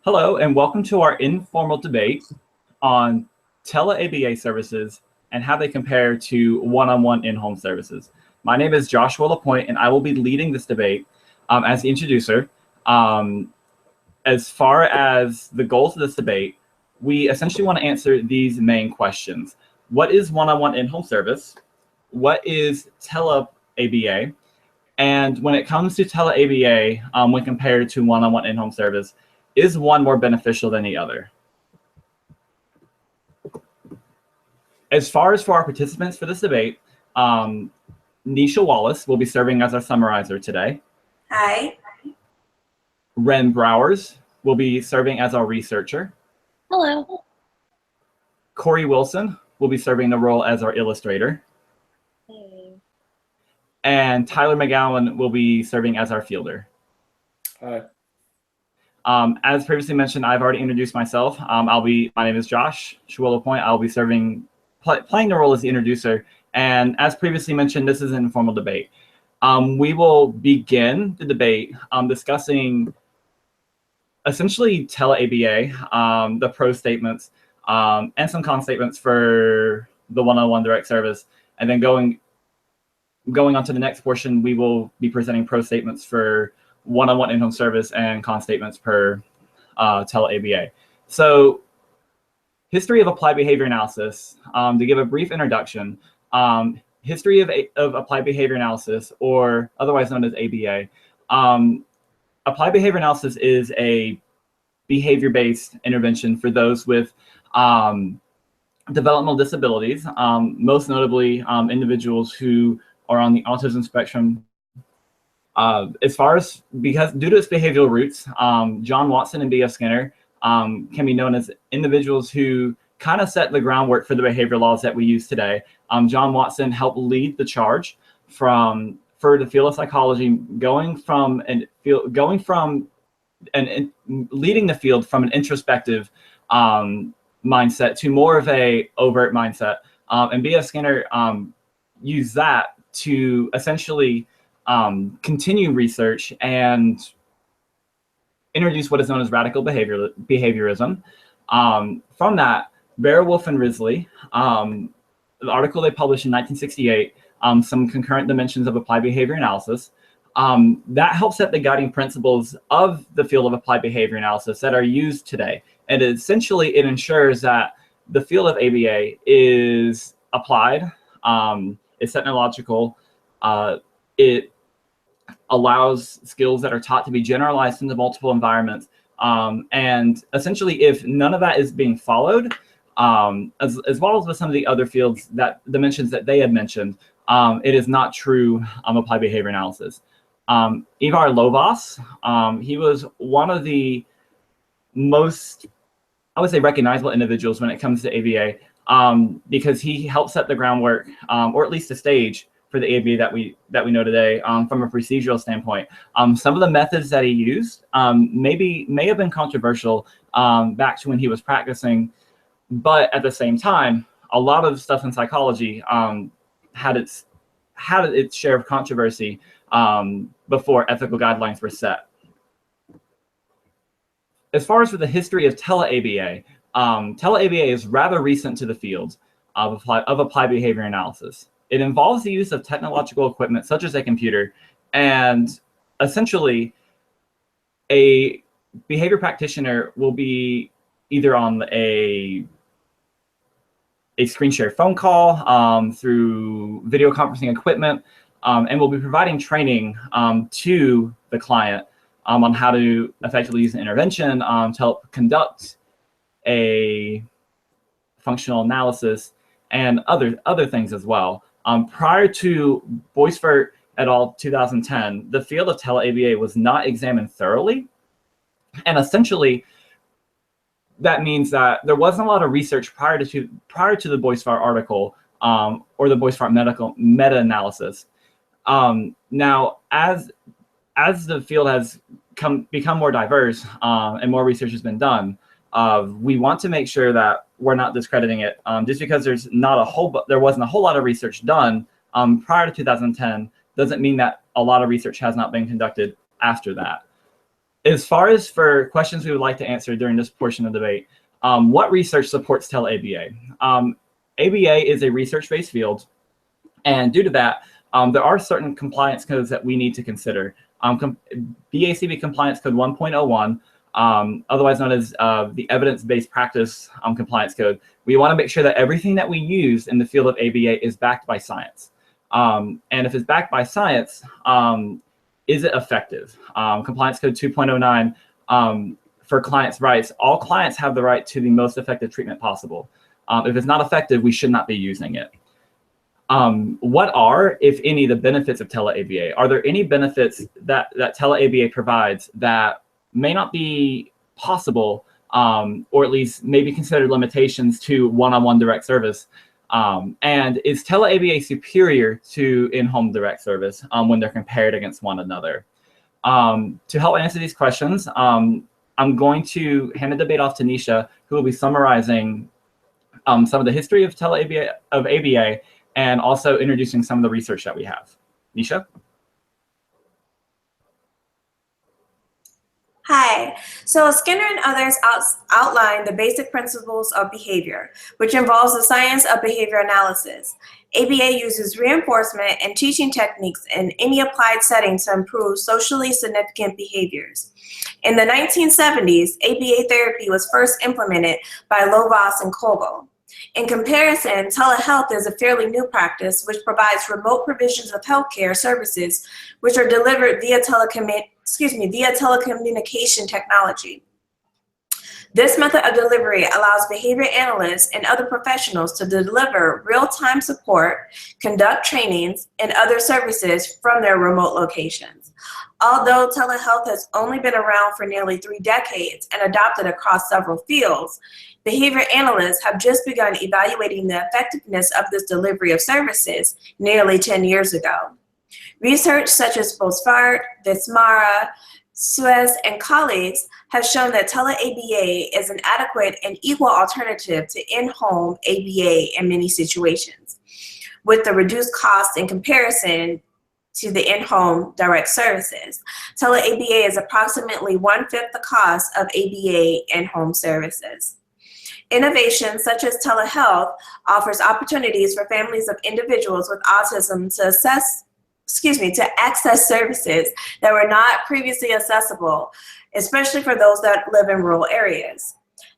Hello, and welcome to our informal debate on tele-ABA services and how they compare to one-on-one in-home services. My name is Joshua Lapointe, and I will be leading this debate as the introducer. As far as the goals of this debate, we essentially want to answer these main questions. What is one-on-one in-home service? What is tele-ABA? And when it comes to tele-ABA, when compared to one-on-one in-home service, is one more beneficial than the other? As far as for our participants for this debate, Nisha Wallace will be serving as our summarizer today. Hi. Ren Browers will be serving as our researcher. Hello. Corey Wilson will be serving the role as our illustrator. Hey. And Tyler McGowan will be serving as our fielder. Hi. As previously mentioned, I've already introduced myself. My name is Josh Lapointe. I'll be playing the role as the introducer. And as previously mentioned, this is an informal debate. We will begin the debate discussing essentially tele-ABA, the pro statements, and some con statements for the one-on-one direct service. And then going on to the next portion, we will be presenting pro statements for one-on-one in-home service and con statements per tele-ABA. So, history of applied behavior analysis. To give a brief introduction, history of applied behavior analysis, or otherwise known as ABA. Applied behavior analysis is a behavior-based intervention for those with developmental disabilities, most notably individuals who are on the autism spectrum. Due to its behavioral roots, John Watson and B.F. Skinner can be known as individuals who kind of set the groundwork for the behavior laws that we use today. John Watson helped lead the charge for the field of psychology, leading the field from an introspective mindset to more of a overt mindset. And B.F. Skinner used that to essentially continue research and introduce what is known as radical behaviorism. From that, Beowulf and Risley, the article they published in 1968, some concurrent dimensions of applied behavior analysis, that helps set the guiding principles of the field of applied behavior analysis that are used today. And essentially, it ensures that the field of ABA is applied, it's technological, it allows skills that are taught to be generalized into multiple environments. And essentially, if none of that is being followed, as well as with some of the other fields, dimensions that they had mentioned, it is not true applied behavior analysis. Ivar Lovaas, he was one of the most, I would say, recognizable individuals when it comes to ABA, because he helped set the groundwork, or at least the stage, for the ABA that we know today from a procedural standpoint. Some of the methods that he used may have been controversial back to when he was practicing, but at the same time, a lot of stuff in psychology had its share of controversy before ethical guidelines were set. As far as for the history of tele-ABA, tele-ABA is rather recent to the field of applied behavior analysis. It involves the use of technological equipment such as a computer, and essentially a behavior practitioner will be either on a screen share phone call through video conferencing equipment, and will be providing training to the client on how to effectively use an intervention to help conduct a functional analysis and other things as well. Prior to Boisvert et al. 2010, the field of tele-ABA was not examined thoroughly. And essentially, that means that there wasn't a lot of research prior to the Boisvert article or the Boisvert medical meta-analysis. Now, as the field has become more diverse and more research has been done, we want to make sure that we're not discrediting it. Just because there wasn't a whole lot of research done prior to 2010 doesn't mean that a lot of research has not been conducted after that. as far as for questions we would like to answer during this portion of the debate, what research supports tele-ABA? ABA is a research-based field, and due to that, there are certain compliance codes that we need to consider. BACB Compliance Code 1.01, otherwise known as the Evidence-Based Practice Compliance Code. We want to make sure that everything that we use in the field of ABA is backed by science. And if it's backed by science, is it effective? Compliance Code 2.09, for clients' rights, all clients have the right to the most effective treatment possible. If it's not effective, we should not be using it. What are, if any, the benefits of tele-ABA? Are there any benefits that tele-ABA provides that may not be possible, or at least maybe considered limitations to one-on-one direct service? And is tele-ABA superior to in-home direct service when they're compared against one another? To help answer these questions, I'm going to hand the debate off to Nisha, who will be summarizing some of the history of ABA, and also introducing some of the research that we have. Nisha? Hi. So Skinner and others outline the basic principles of behavior, which involves the science of behavior analysis. ABA uses reinforcement and teaching techniques in any applied setting to improve socially significant behaviors. In the 1970s, ABA therapy was first implemented by Lovas and Kogel. In comparison, telehealth is a fairly new practice which provides remote provisions of healthcare services which are delivered via telecommunication technology. This method of delivery allows behavior analysts and other professionals to deliver real-time support, conduct trainings, and other services from their remote locations. Although telehealth has only been around for nearly 3 decades and adopted across several fields, behavior analysts have just begun evaluating the effectiveness of this delivery of services nearly 10 years ago. Research such as Bosfart, Vismara, Suez, and colleagues have shown that tele-ABA is an adequate and equal alternative to in-home ABA in many situations, with the reduced cost in comparison to the in-home direct services. Tele-ABA is approximately 1/5 the cost of ABA in-home services. Innovation such as telehealth offers opportunities for families of individuals with autism to access services that were not previously accessible, especially for those that live in rural areas.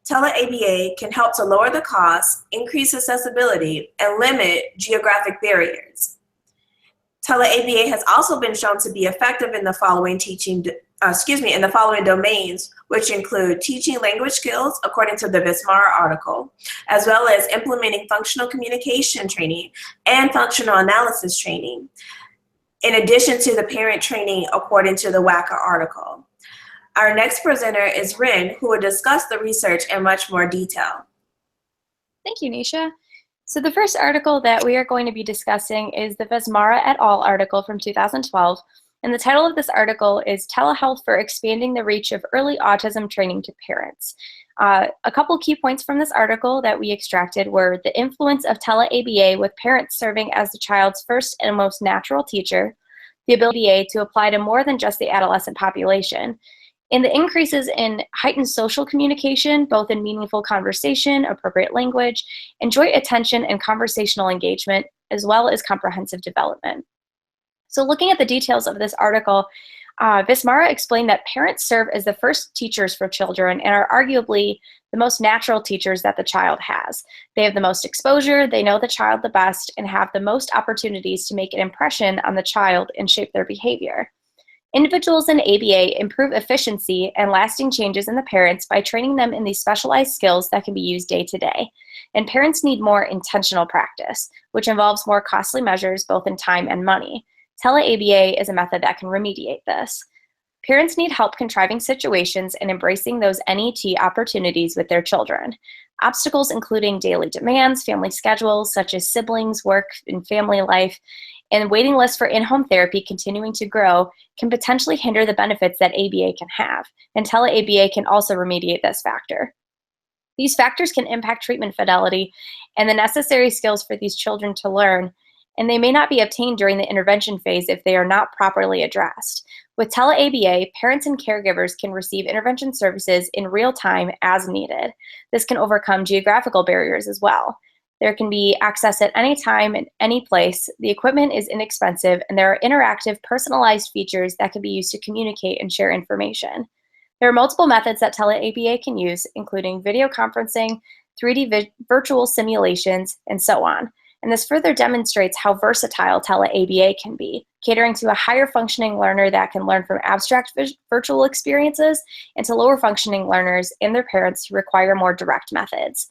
Tele-ABA can help to lower the cost, increase accessibility, and limit geographic barriers. Tele-ABA has also been shown to be effective in the following domains, which include teaching language skills, according to the Vismara article, as well as implementing functional communication training and functional analysis training, in addition to the parent training, according to the WACA article. Our next presenter is Rin, who will discuss the research in much more detail. Thank you, Nisha. So the first article that we are going to be discussing is the Vismara et al. Article from 2012. And the title of this article is Telehealth for Expanding the Reach of Early Autism Training to Parents. A couple key points from this article that we extracted were the influence of tele-ABA with parents serving as the child's first and most natural teacher, the ability to apply to more than just the adolescent population, and the increases in heightened social communication, both in meaningful conversation, appropriate language, and joint attention and conversational engagement, as well as comprehensive development. So looking at the details of this article, Vismara explained that parents serve as the first teachers for children and are arguably the most natural teachers that the child has. They have the most exposure, they know the child the best, and have the most opportunities to make an impression on the child and shape their behavior. Individuals in ABA improve efficiency and lasting changes in the parents by training them in these specialized skills that can be used day to day. And parents need more intentional practice, which involves more costly measures both in time and money. Tele-ABA is a method that can remediate this. Parents need help contriving situations and embracing those NET opportunities with their children. Obstacles including daily demands, family schedules such as siblings, work, and family life, and waiting lists for in-home therapy continuing to grow can potentially hinder the benefits that ABA can have, and tele-ABA can also remediate this factor. These factors can impact treatment fidelity and the necessary skills for these children to learn, and they may not be obtained during the intervention phase if they are not properly addressed. With tele-ABA, parents and caregivers can receive intervention services in real time as needed. This can overcome geographical barriers as well. There can be access at any time and any place. The equipment is inexpensive, and there are interactive, personalized features that can be used to communicate and share information. There are multiple methods that tele-ABA can use, including video conferencing, 3D virtual simulations, and so on. And this further demonstrates how versatile tele-ABA can be, catering to a higher functioning learner that can learn from abstract virtual experiences and to lower functioning learners and their parents who require more direct methods.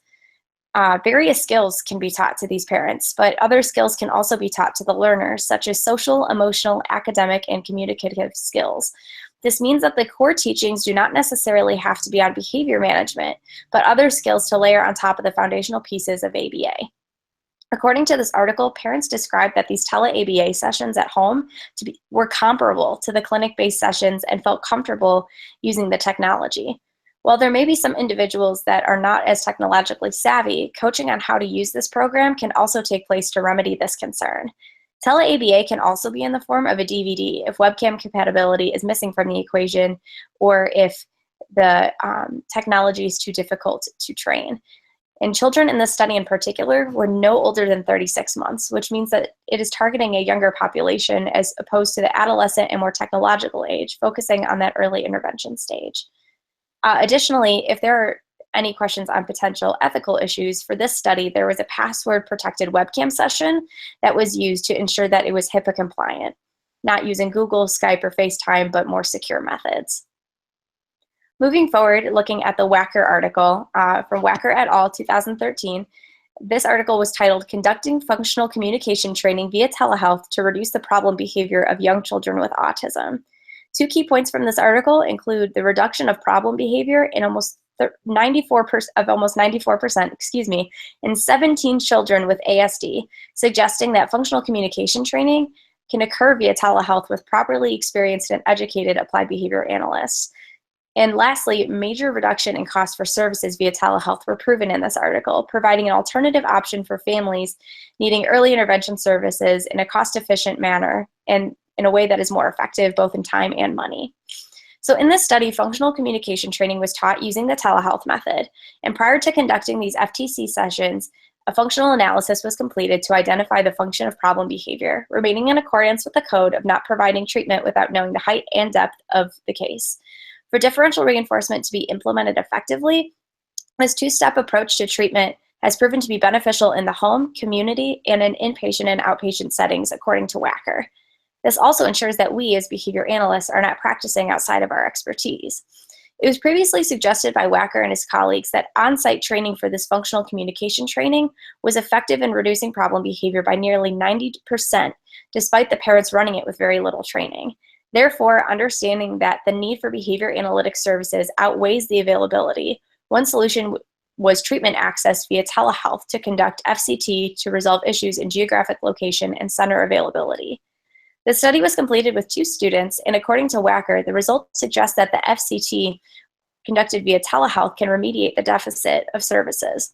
Various skills can be taught to these parents, but other skills can also be taught to the learners, such as social, emotional, academic, and communicative skills. This means that the core teachings do not necessarily have to be on behavior management, but other skills to layer on top of the foundational pieces of ABA. According to this article, parents described that these tele-ABA sessions at home were comparable to the clinic-based sessions and felt comfortable using the technology. While there may be some individuals that are not as technologically savvy, coaching on how to use this program can also take place to remedy this concern. Tele-ABA can also be in the form of a DVD if webcam compatibility is missing from the equation or if the technology is too difficult to train. And children in this study in particular were no older than 36 months, which means that it is targeting a younger population as opposed to the adolescent and more technological age, focusing on that early intervention stage. Additionally, if there are any questions on potential ethical issues for this study, there was a password-protected webcam session that was used to ensure that it was HIPAA compliant, not using Google, Skype, or FaceTime, but more secure methods. Moving forward, looking at the Wacker article from Wacker et al. 2013, this article was titled, Conducting Functional Communication Training via Telehealth to Reduce the Problem Behavior of Young Children with Autism. Two key points from this article include the reduction of problem behavior in almost 94%, in 17 children with ASD, suggesting that functional communication training can occur via telehealth with properly experienced and educated applied behavior analysts. And lastly, major reduction in costs for services via telehealth were proven in this article, providing an alternative option for families needing early intervention services in a cost-efficient manner and in a way that is more effective both in time and money. So in this study, functional communication training was taught using the telehealth method. And prior to conducting these FTC sessions, a functional analysis was completed to identify the function of problem behavior, remaining in accordance with the code of not providing treatment without knowing the height and depth of the case. For differential reinforcement to be implemented effectively, this two-step approach to treatment has proven to be beneficial in the home, community, and in inpatient and outpatient settings, according to Wacker. This also ensures that we, as behavior analysts, are not practicing outside of our expertise. It was previously suggested by Wacker and his colleagues that on-site training for this functional communication training was effective in reducing problem behavior by nearly 90%, despite the parents running it with very little training. Therefore, understanding that the need for behavior analytics services outweighs the availability, one solution was treatment access via telehealth to conduct FCT to resolve issues in geographic location and center availability. The study was completed with 2 students, and according to Wacker, the results suggest that the FCT conducted via telehealth can remediate the deficit of services.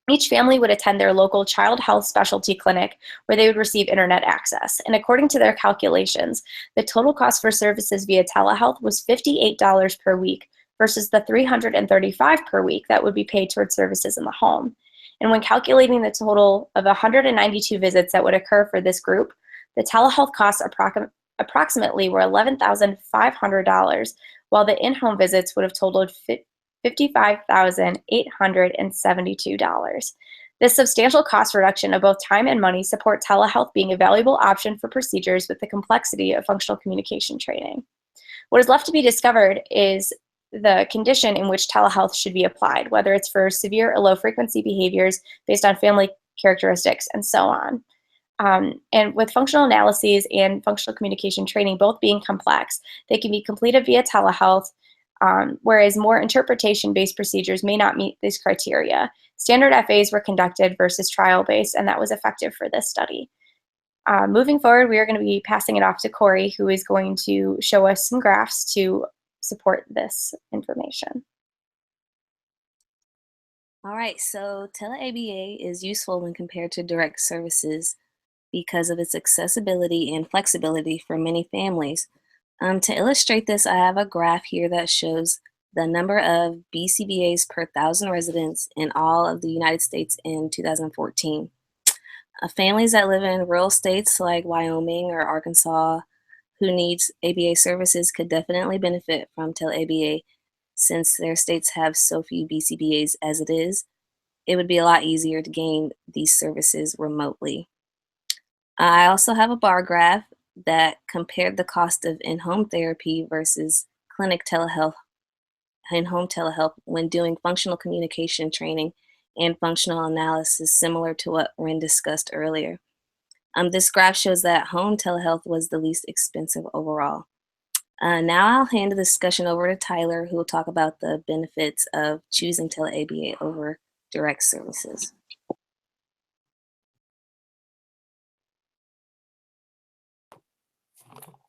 Each family would attend their local child health specialty clinic where they would receive internet access. And according to their calculations, the total cost for services via telehealth was $58 per week versus the $335 per week that would be paid towards services in the home. And when calculating the total of 192 visits that would occur for this group, the telehealth costs approximately were $11,500, while the in-home visits would have totaled $55,872. This substantial cost reduction of both time and money support telehealth being a valuable option for procedures with the complexity of functional communication training. What is left to be discovered is the condition in which telehealth should be applied, whether it's for severe or low-frequency behaviors based on family characteristics and so on. And with functional analyses and functional communication training both being complex, they can be completed via telehealth, whereas more interpretation-based procedures may not meet these criteria. Standard FAs were conducted versus trial-based, and that was effective for this study. Moving forward, we are going to be passing it off to Corey, who is going to show us some graphs to support this information. All right, so tele-ABA is useful when compared to direct services because of its accessibility and flexibility for many families. To illustrate this, I have a graph here that shows the number of BCBAs per 1,000 residents in all of the United States in 2014. Families that live in rural states like Wyoming or Arkansas who needs ABA services could definitely benefit from tele-ABA since their states have so few BCBAs as it is. It would be a lot easier to gain these services remotely. I also have a bar graph that compared the cost of in-home therapy versus clinic telehealth, in-home telehealth when doing functional communication training and functional analysis similar to what Ren discussed earlier. This graph shows that home telehealth was the least expensive overall. Now I'll hand the discussion over to Tyler, who will talk about the benefits of choosing tele-ABA over direct services.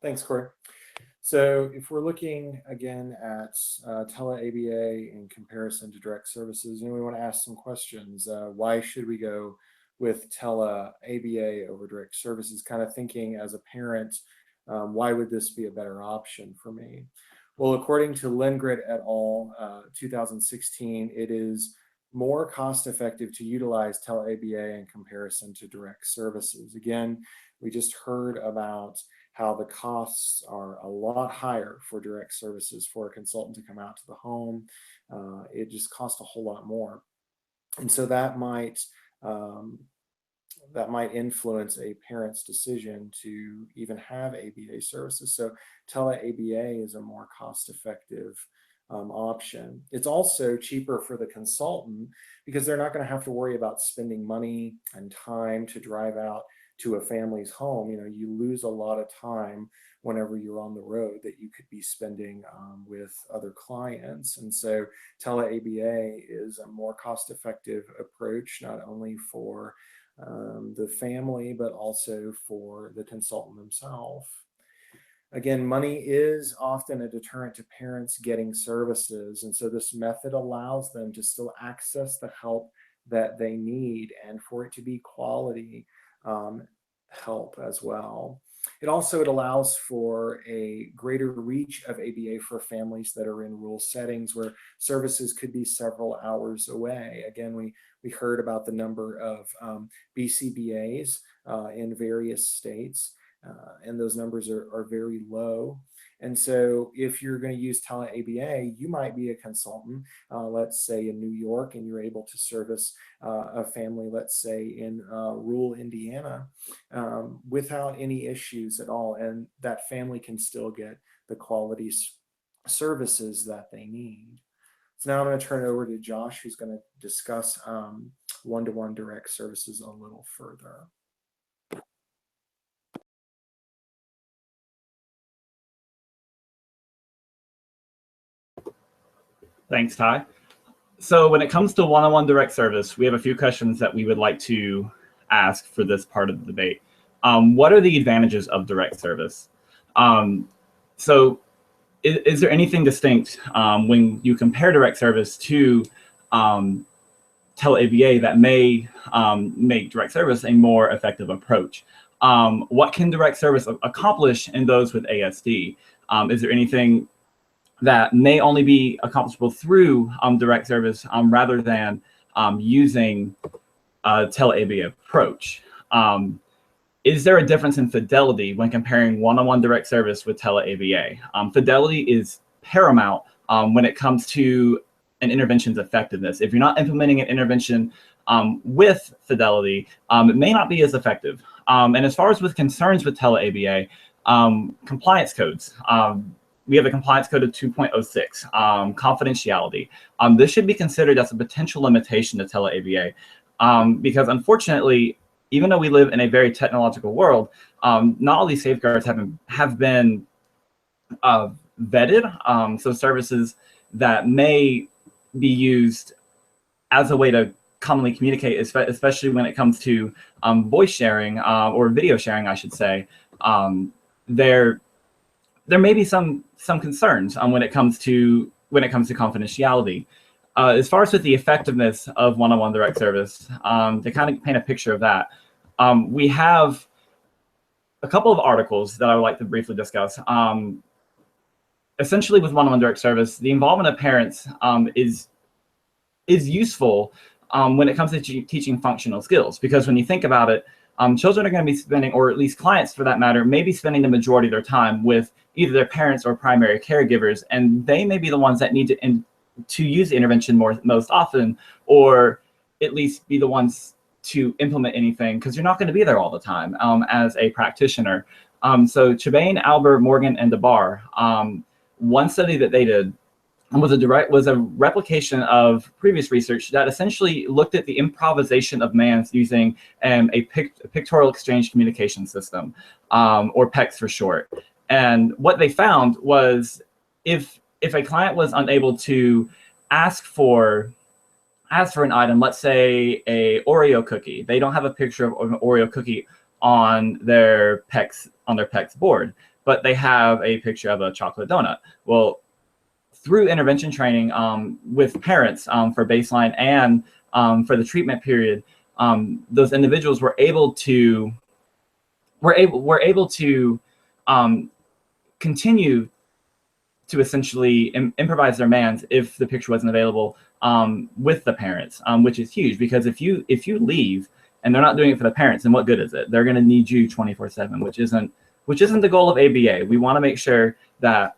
Thanks, Corey. So if we're looking again at tele-ABA in comparison to direct services, we want to ask some questions. Why should we go with tele-ABA over direct services? Kind of thinking as a parent, why would this be a better option for me? Well, according to Lindgren et al., 2016, it is more cost-effective to utilize tele-ABA in comparison to direct services. Again, we just heard about how the costs are a lot higher for direct services. For a consultant to come out to the home, it just costs a whole lot more. And so that might influence a parent's decision to even have ABA services. So tele-ABA is a more cost-effective option. It's also cheaper for the consultant because they're not going to have to worry about spending money and time to drive out to a family's home. You lose a lot of time whenever you're on the road that you could be spending with other clients. And so tele-ABA is a more cost-effective approach, not only for the family, but also for the consultant themselves. Again, money is often a deterrent to parents getting services. And so this method allows them to still access the help that they need and for it to be quality help as well. It allows for a greater reach of ABA for families that are in rural settings where services could be several hours away. Again, we heard about the number of BCBAs in various states, and those numbers are very low. And so if you're going to use tele-ABA, you might be a consultant, let's say in New York, and you're able to service a family, let's say in rural Indiana, without any issues at all. And that family can still get the quality services that they need. So now I'm going to turn it over to Josh, who's going to discuss one-to-one direct services a little further. Thanks, Ty. So when it comes to one-on-one direct service, we have a few questions that we would like to ask for this part of the debate. What are the advantages of direct service? So is there anything distinct when you compare direct service to tele-ABA that may make direct service a more effective approach? What can direct service accomplish in those with ASD? Is there anything that may only be accomplishable through direct service rather than using a tele-ABA approach? Is there a difference in fidelity when comparing one-on-one direct service with tele-ABA? Fidelity is paramount when it comes to an intervention's effectiveness. If you're not implementing an intervention with fidelity, it may not be as effective. And as far as with concerns with tele-ABA, compliance codes. We have a compliance code of 2.06, confidentiality. This should be considered as a potential limitation to tele-ABA because unfortunately, even though we live in a very technological world, not all these safeguards have been vetted. So services that may be used as a way to commonly communicate, especially when it comes to voice sharing or video sharing, I should say, there may be some concerns when it comes to confidentiality. As far as with the effectiveness of one-on-one direct service, to kind of paint a picture of that, we have a couple of articles that I would like to briefly discuss. essentially with one-on-one direct service, the involvement of parents is useful when it comes to teaching functional skills, because when you think about it, children are going to be spending, or at least clients for that matter, may be spending the majority of their time with either their parents or primary caregivers, and they may be the ones that need to use the intervention most often, or at least be the ones to implement anything, because you're not going to be there all the time as a practitioner. So Chebane, Albert, Morgan, and DeBar, one study that they did was a replication of previous research that essentially looked at the improvisation of MANS using a pictorial exchange communication system, or PECS for short. And what they found was if a client was unable to ask for an item, let's say a Oreo cookie, they don't have a picture of an Oreo cookie on their PECS board, but they have a picture of a chocolate donut. Well, through intervention training with parents for baseline and for the treatment period, those individuals were able to continue to essentially improvise their MANS if the picture wasn't available with the parents, which is huge, because if you leave and they're not doing it for the parents, then what good is it? They're going to need you 24/7, which isn't the goal of ABA. We want to make sure that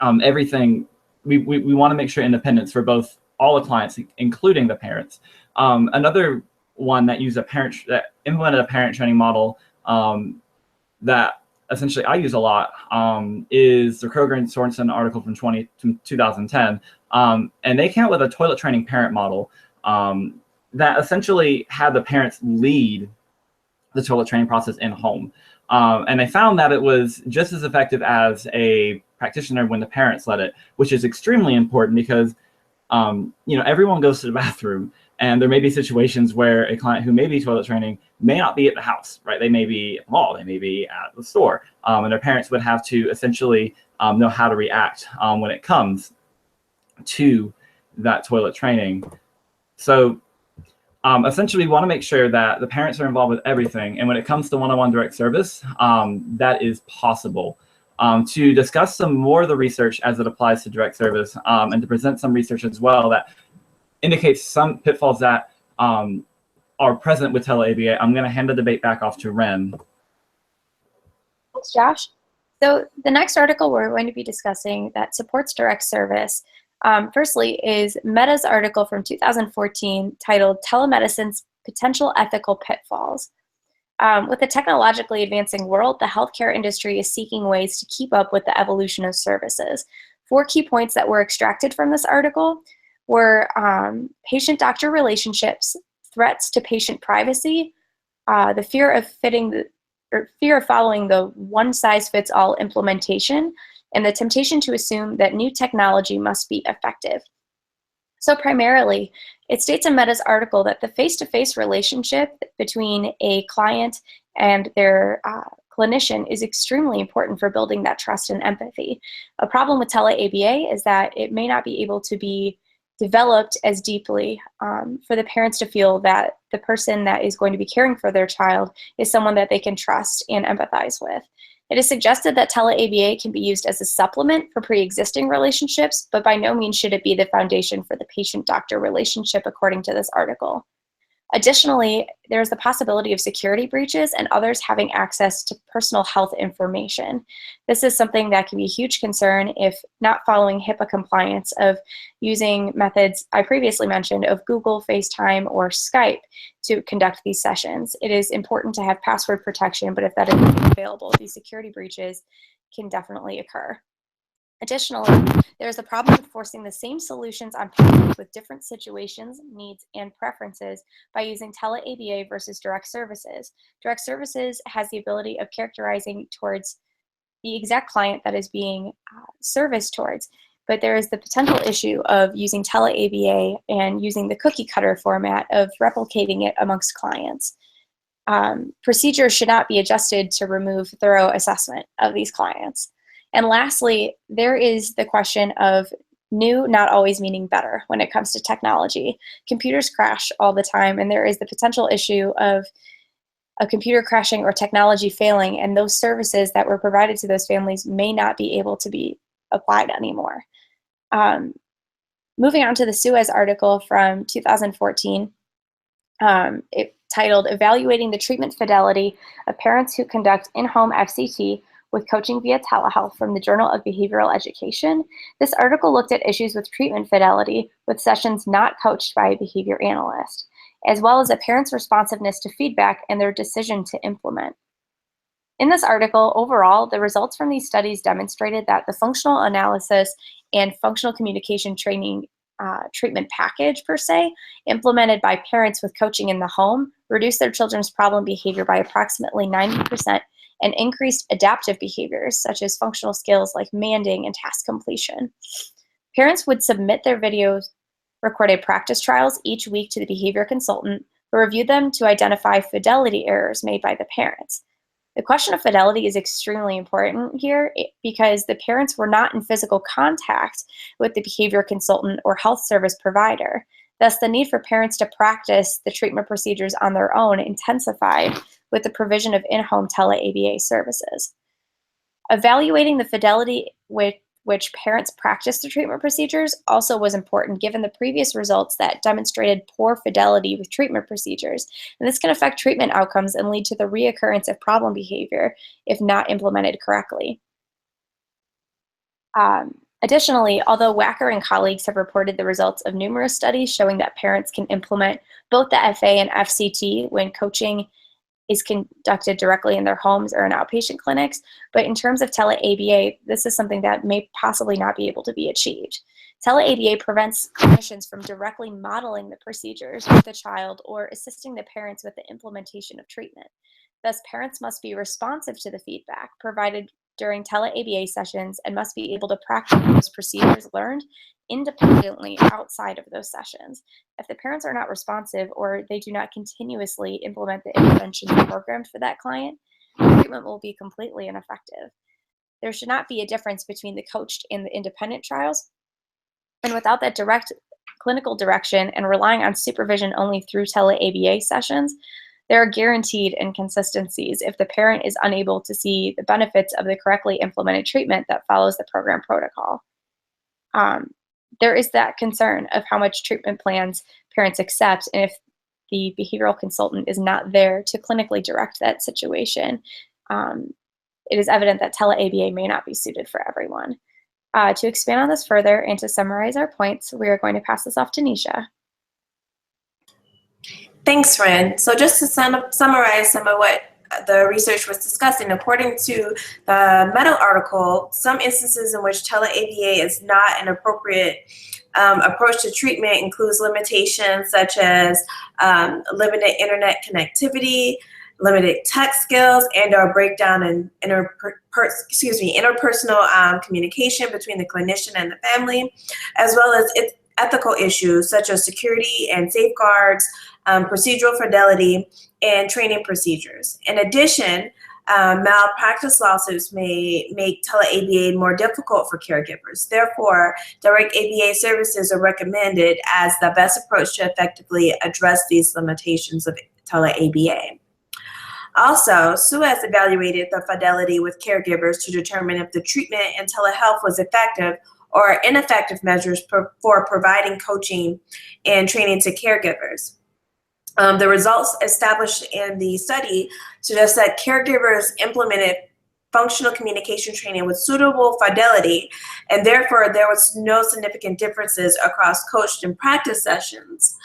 everything, we want to make sure independence for both all the clients, including the parents. Another one that implemented a parent training model that essentially I use a lot is the Kroger and Sorensen article from 2010. And they came out with a toilet training parent model that essentially had the parents lead the toilet training process in home. And they found that it was just as effective as a practitioner when the parents led it, which is extremely important because everyone goes to the bathroom, and there may be situations where a client who may be toilet training may not be at the house, right? They may be at the mall, they may be at the store, and their parents would have to essentially know how to react when it comes to that toilet training. So essentially, we want to make sure that the parents are involved with everything. And when it comes to one-on-one direct service, that is possible. To discuss some more of the research as it applies to direct service, and to present some research as well that indicates some pitfalls that are present with tele-ABA, I'm going to hand the debate back off to Ren. Thanks, Josh. So the next article we're going to be discussing that supports direct service, firstly, is Meta's article from 2014 titled Telemedicine's Potential Ethical Pitfalls. With the technologically advancing world, the healthcare industry is seeking ways to keep up with the evolution of services. 4 key points that were extracted from this article were patient-doctor relationships, threats to patient privacy, the fear of following the one-size-fits-all implementation, and the temptation to assume that new technology must be effective. So primarily, it states in Meta's article that the face-to-face relationship between a client and their clinician is extremely important for building that trust and empathy. A problem with tele-ABA is that it may not be able to be developed as deeply for the parents to feel that the person that is going to be caring for their child is someone that they can trust and empathize with. It is suggested that tele-ABA can be used as a supplement for pre-existing relationships, but by no means should it be the foundation for the patient-doctor relationship, according to this article. Additionally, there is the possibility of security breaches and others having access to personal health information. This is something that can be a huge concern if not following HIPAA compliance of using methods I previously mentioned of Google, FaceTime, or Skype to conduct these sessions. It is important to have password protection, but if that isn't available, these security breaches can definitely occur. Additionally, there is a problem with forcing the same solutions on patients with different situations, needs, and preferences by using tele-ABA versus direct services. Direct services has the ability of characterizing towards the exact client that is being serviced towards, but there is the potential issue of using tele-ABA and using the cookie cutter format of replicating it amongst clients. Procedures should not be adjusted to remove thorough assessment of these clients. And lastly, there is the question of new not always meaning better when it comes to technology. Computers crash all the time, and there is the potential issue of a computer crashing or technology failing, and those services that were provided to those families may not be able to be applied anymore. Moving on to the Suez article from 2014, it titled Evaluating the Treatment Fidelity of Parents Who Conduct In-Home FCT with Coaching via Telehealth from the Journal of Behavioral Education. This article looked at issues with treatment fidelity with sessions not coached by a behavior analyst, as well as a parent's responsiveness to feedback and their decision to implement. In this article, overall, the results from these studies demonstrated that the functional analysis and functional communication training treatment package, per se, implemented by parents with coaching in the home, reduced their children's problem behavior by approximately 90% and increased adaptive behaviors, such as functional skills like manding and task completion. Parents would submit their videos recorded practice trials each week to the behavior consultant, who reviewed them to identify fidelity errors made by the parents. The question of fidelity is extremely important here because the parents were not in physical contact with the behavior consultant or health service provider. Thus, the need for parents to practice the treatment procedures on their own intensified with the provision of in-home tele-ABA services. Evaluating the fidelity with which parents practice the treatment procedures also was important given the previous results that demonstrated poor fidelity with treatment procedures. And this can affect treatment outcomes and lead to the reoccurrence of problem behavior if not implemented correctly. Additionally, although Wacker and colleagues have reported the results of numerous studies showing that parents can implement both the FA and FCT when coaching is conducted directly in their homes or in outpatient clinics, but in terms of tele-ABA, this is something that may possibly not be able to be achieved. Tele-ABA prevents clinicians from directly modeling the procedures with the child or assisting the parents with the implementation of treatment. Thus, parents must be responsive to the feedback provided during tele-ABA sessions and must be able to practice those procedures learned independently outside of those sessions. If the parents are not responsive or they do not continuously implement the interventions programmed for that client, treatment will be completely ineffective. There should not be a difference between the coached and the independent trials. And without that direct clinical direction and relying on supervision only through tele-ABA sessions, there are guaranteed inconsistencies if the parent is unable to see the benefits of the correctly implemented treatment that follows the program protocol. There is that concern of how much treatment plans parents accept, and if the behavioral consultant is not there to clinically direct that situation, it is evident that tele-ABA may not be suited for everyone. To expand on this further and to summarize our points, we are going to pass this off to Nisha. Thanks, Ren. So just to summarize some of what the research was discussing, according to the Meadow article, some instances in which tele-ABA is not an appropriate approach to treatment includes limitations such as limited internet connectivity, limited tech skills, and or breakdown in interpersonal communication between the clinician and the family, as well as ethical issues such as security and safeguards, procedural fidelity, and training procedures. In addition, malpractice lawsuits may make tele-ABA more difficult for caregivers. Therefore, direct ABA services are recommended as the best approach to effectively address these limitations of tele-ABA. Also, Suez evaluated the fidelity with caregivers to determine if the treatment and telehealth was effective or ineffective measures for providing coaching and training to caregivers. The results established in the study suggest that caregivers implemented functional communication training with suitable fidelity, and therefore there was no significant differences across coached and practice sessions.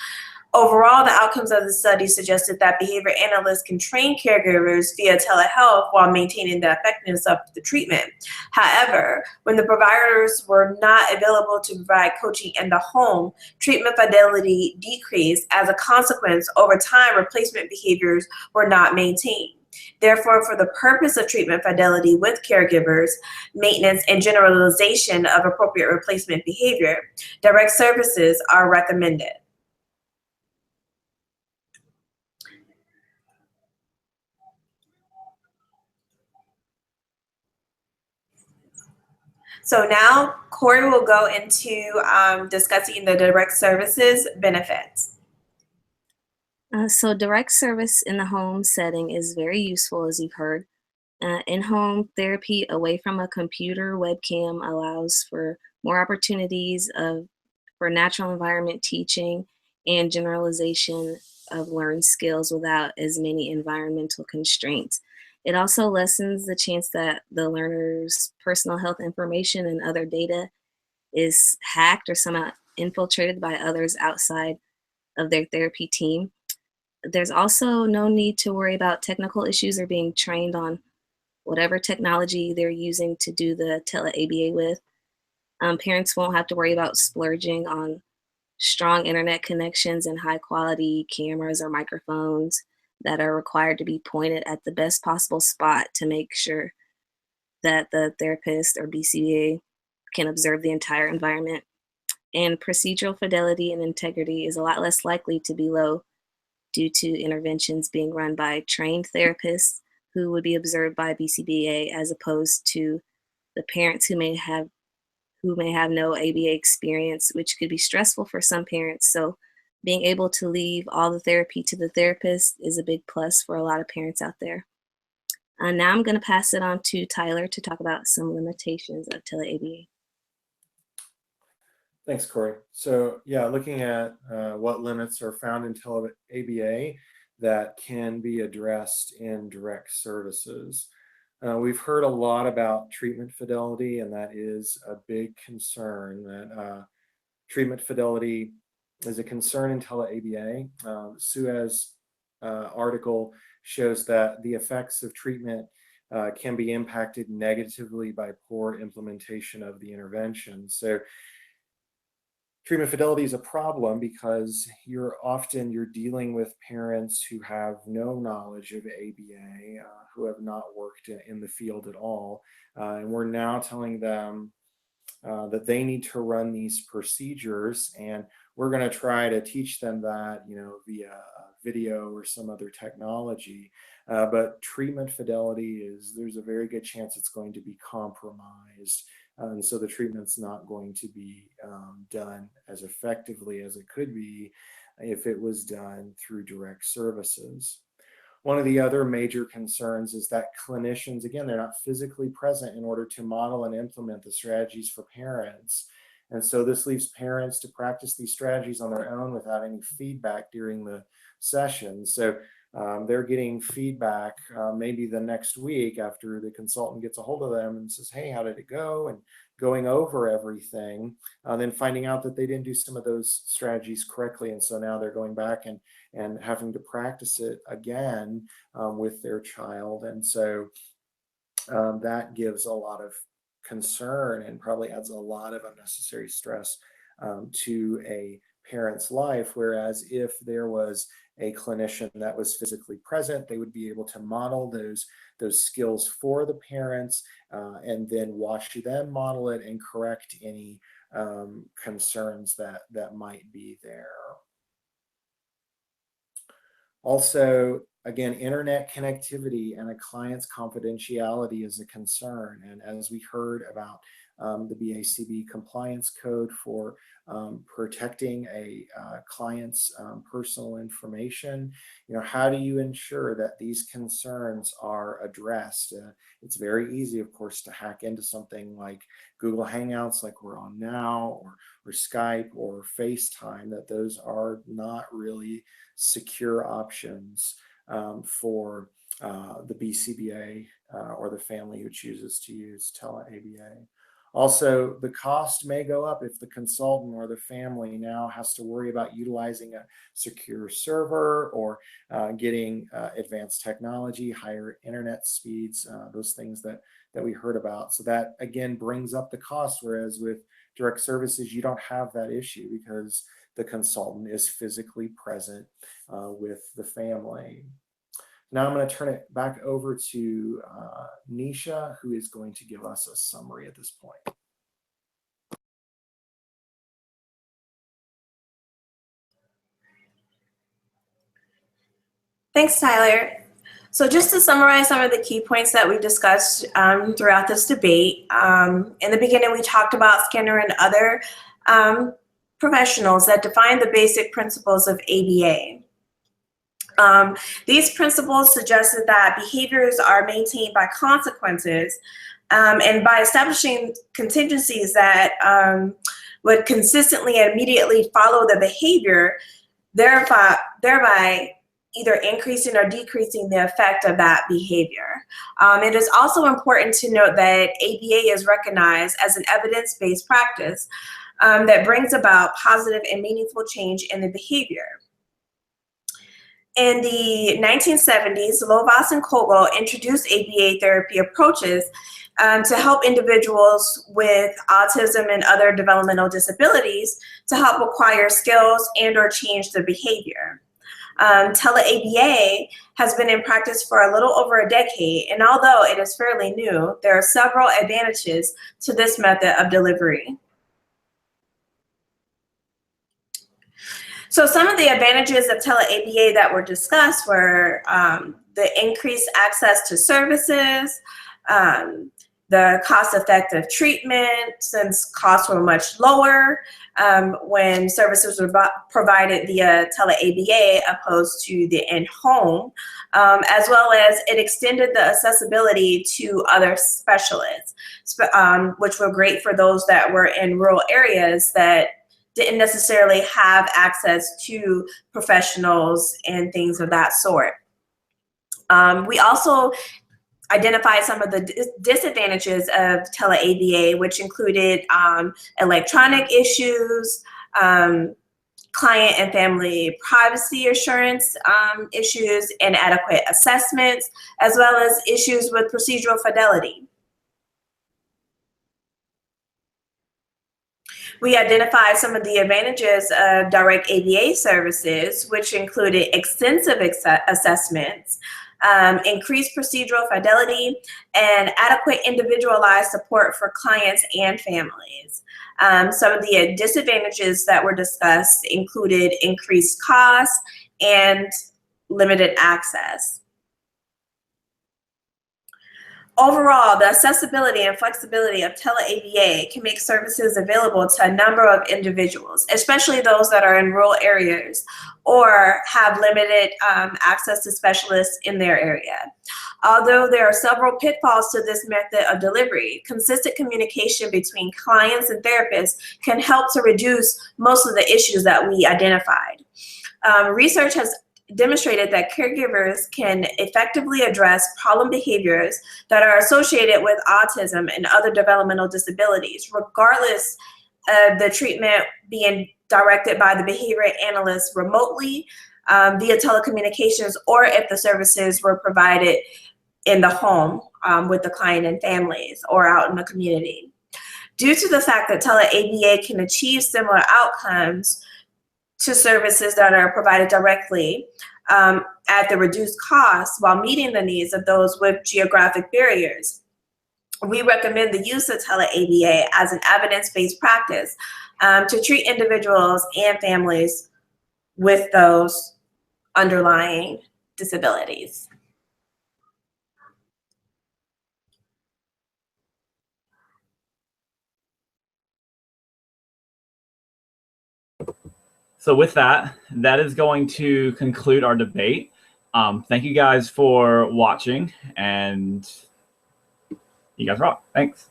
Overall, the outcomes of the study suggested that behavior analysts can train caregivers via telehealth while maintaining the effectiveness of the treatment. However, when the providers were not available to provide coaching in the home, treatment fidelity decreased. As a consequence, over time, replacement behaviors were not maintained. Therefore, for the purpose of treatment fidelity with caregivers, maintenance, and generalization of appropriate replacement behavior, direct services are recommended. So now Corey will go into discussing the direct services benefits. So direct service in the home setting is very useful, as you've heard. In-home therapy away from a computer webcam allows for more opportunities for natural environment teaching and generalization of learned skills without as many environmental constraints. It also lessens the chance that the learner's personal health information and other data is hacked or somehow infiltrated by others outside of their therapy team. There's also no need to worry about technical issues or being trained on whatever technology they're using to do the tele-ABA with. Parents won't have to worry about splurging on strong internet connections and high quality cameras or microphones that are required to be pointed at the best possible spot to make sure that the therapist or BCBA can observe the entire environment. And procedural fidelity and integrity is a lot less likely to be low due to interventions being run by trained therapists who would be observed by BCBA, as opposed to the parents who may have no ABA experience, which could be stressful for some parents. So being able to leave all the therapy to the therapist is a big plus for a lot of parents out there. Now I'm going to pass it on to Tyler to talk about some limitations of tele-ABA. Thanks, Corey. So yeah, looking at what limits are found in tele-ABA that can be addressed in direct services. We've heard a lot about treatment fidelity, and that is a big concern. That treatment fidelity is a concern in tele-ABA. Suez article shows that the effects of treatment can be impacted negatively by poor implementation of the intervention. So treatment fidelity is a problem because you're dealing with parents who have no knowledge of ABA, who have not worked in the field at all. And we're now telling them that they need to run these procedures, and we're going to try to teach them that, via video or some other technology. But treatment fidelity there's a very good chance it's going to be compromised. And so the treatment's not going to be done as effectively as it could be if it was done through direct services. One of the other major concerns is that clinicians, again, they're not physically present in order to model and implement the strategies for parents. And so this leaves parents to practice these strategies on their own without any feedback during the session. So they're getting feedback maybe the next week after the consultant gets a hold of them and says, hey, how did it go? And going over everything, then finding out that they didn't do some of those strategies correctly. And so now they're going back and having to practice it again with their child. And so that gives a lot of concern and probably adds a lot of unnecessary stress to a parent's life. Whereas if there was a clinician that was physically present, they would be able to model those skills for the parents and then watch them model it and correct any concerns that might be there. Also, again, internet connectivity and a client's confidentiality is a concern. And as we heard about the BACB compliance code for protecting a client's personal information, how do you ensure that these concerns are addressed? It's very easy, of course, to hack into something like Google Hangouts, like we're on now, or Skype or FaceTime, that those are not really secure options for the BCBA or the family who chooses to use tele-ABA. Also, the cost may go up if the consultant or the family now has to worry about utilizing a secure server or getting advanced technology, higher internet speeds, those things that we heard about. So that, again, brings up the cost, whereas with direct services, you don't have that issue because the consultant is physically present with the family. Now I'm going to turn it back over to Nisha, who is going to give us a summary at this point. Thanks, Tyler. So just to summarize some of the key points that we discussed throughout this debate, in the beginning we talked about Skinner and other professionals that define the basic principles of ABA. These principles suggested that behaviors are maintained by consequences, and by establishing contingencies that would consistently and immediately follow the behavior, thereby either increasing or decreasing the effect of that behavior. It is also important to note that ABA is recognized as an evidence-based practice that brings about positive and meaningful change in the behavior. In the 1970s, Lovaas and Kogel introduced ABA therapy approaches to help individuals with autism and other developmental disabilities to help acquire skills and or change their behavior. Tele-ABA has been in practice for a little over a decade, and although it is fairly new, there are several advantages to this method of delivery. So some of the advantages of tele-ABA that were discussed were the increased access to services, the cost-effective treatment, since costs were much lower when services were provided via tele-ABA opposed to the in-home, as well as it extended the accessibility to other specialists, which were great for those that were in rural areas that didn't necessarily have access to professionals and things of that sort. We also identified some of the disadvantages of tele-ABA, which included electronic issues, client and family privacy assurance issues, inadequate assessments, as well as issues with procedural fidelity. We identified some of the advantages of direct ABA services, which included extensive assessments, increased procedural fidelity, and adequate individualized support for clients and families. Some of the disadvantages that were discussed included increased costs and limited access. Overall, the accessibility and flexibility of tele-ABA can make services available to a number of individuals, especially those that are in rural areas or have limited access to specialists in their area. Although there are several pitfalls to this method of delivery, consistent communication between clients and therapists can help to reduce most of the issues that we identified. Research has demonstrated that caregivers can effectively address problem behaviors that are associated with autism and other developmental disabilities, regardless of the treatment being directed by the behavior analyst remotely via telecommunications, or if the services were provided in the home with the client and families or out in the community. Due to the fact that tele-ABA can achieve similar outcomes to services that are provided directly at the reduced cost while meeting the needs of those with geographic barriers, we recommend the use of tele-ABA as an evidence-based practice to treat individuals and families with those underlying disabilities. So with that, that is going to conclude our debate. Thank you guys for watching, and you guys rock. Thanks.